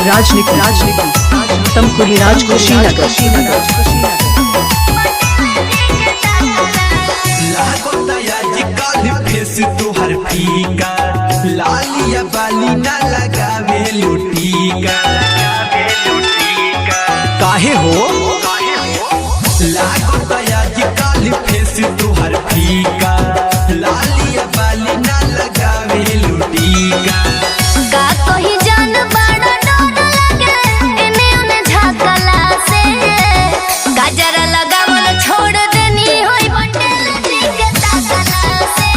राजनीति तमकुही राज कुशीनगर तुहर फीका लालिया बाली ना लगावे लुटीका काहे हो लागो दया जी काली फेस तुहर फीका लालिया बाली ना लगावे लुटीका का कोई जान बड़ा डर लगे इने उने झाकला से गजरा लगावल छोड़ देनी होई पटेल जी के ताकला से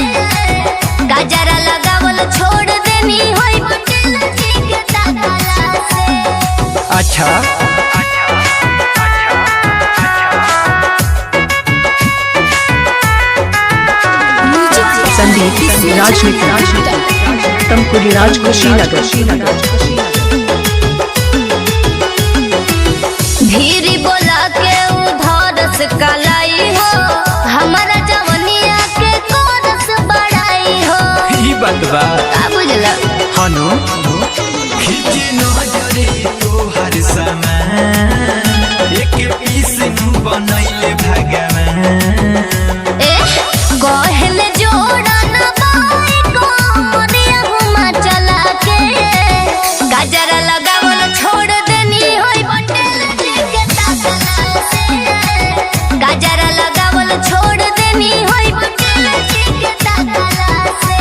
गजरा लगावल छोड़ देनी होई पटेल जी के ताकला से। अच्छा संदीप राजनीति तमकुही राज कुशीनगर धीरे बोला के उधर से कलाई हो हमारा जवनिया के कोरस बढ़ाई हो ही बतवा का बुझला हनु खिचे नजरे तोहर समान एक पीस नु बनैले भगवान ए कहले जोड़ा न बाई को मोरिया हुमा चला के गजरा लगावल छोड़ देनी होई पटेल जी के ताकला से गजरा लगावल छोड़ देनी होई पटेल जी के ताकला से।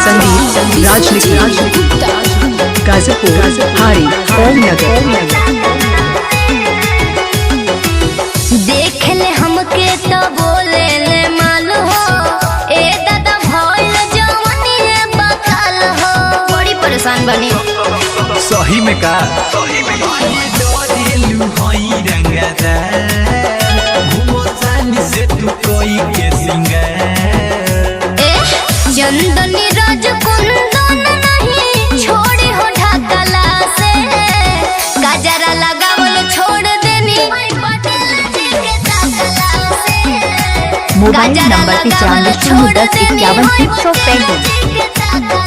संदीप राजनीति गाजीपुर हारी ओम नगर देख ले हमके तो बोले ले माल हो ए दादा भइल जवानी है बकाल हो बड़ी परेशान बनी सही में का डरेलु हई रंगदा घुमो जानी से तू कोई के सिंगर ए चंदनी राज कुंदन नहीं छोड़ी हो ढाकला से गजरा लगावल छोड़ देनी पटेल जी के ताकला से मोबाइल नंबर 95 10 51 635।